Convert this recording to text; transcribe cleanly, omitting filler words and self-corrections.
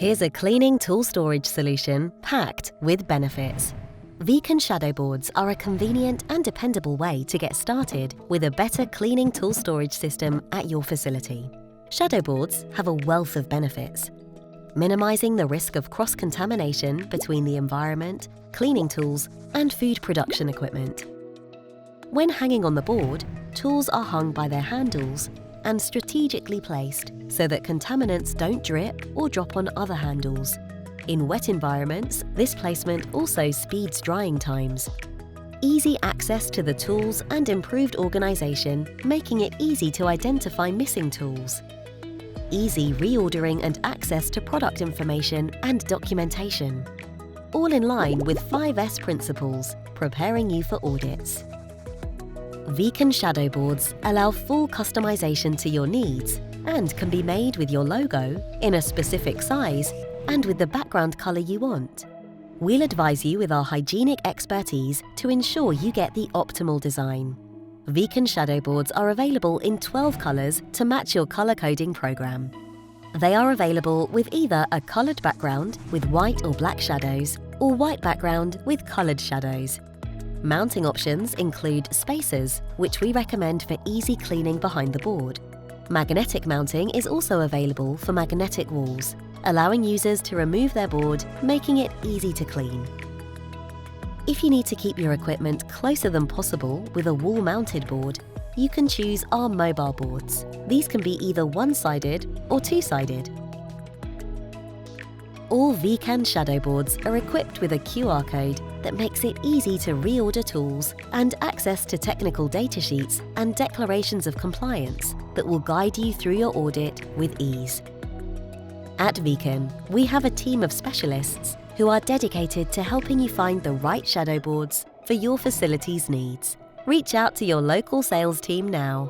Here's a cleaning tool storage solution packed with benefits. Vikan shadow boards are a convenient and dependable way to get started with a better cleaning tool storage system at your facility. Shadow boards have a wealth of benefits, minimizing the risk of cross-contamination between the environment, cleaning tools, and food production equipment. When hanging on the board, tools are hung by their handles and strategically placed so that contaminants don't drip or drop on other handles. In wet environments, this placement also speeds drying times. Easy access to the tools and improved organisation, making it easy to identify missing tools. Easy reordering and access to product information and documentation. All in line with 5S principles, preparing you for audits. Vikan shadow boards allow full customization to your needs and can be made with your logo in a specific size and with the background color you want. We'll advise you with our hygienic expertise to ensure you get the optimal design. Vikan shadow boards are available in 12 colors to match your color coding program. They are available with either a colored background with white or black shadows or white background with colored shadows. Mounting options include spacers, which we recommend for easy cleaning behind the board. Magnetic mounting is also available for magnetic walls, allowing users to remove their board, making it easy to clean. If you need to keep your equipment closer than possible with a wall-mounted board, you can choose our mobile boards. These can be either one-sided or two-sided. All Vikan shadow boards are equipped with a QR code that makes it easy to reorder tools and access to technical data sheets and declarations of compliance that will guide you through your audit with ease. At Vikan, we have a team of specialists who are dedicated to helping you find the right shadow boards for your facility's needs. Reach out to your local sales team now.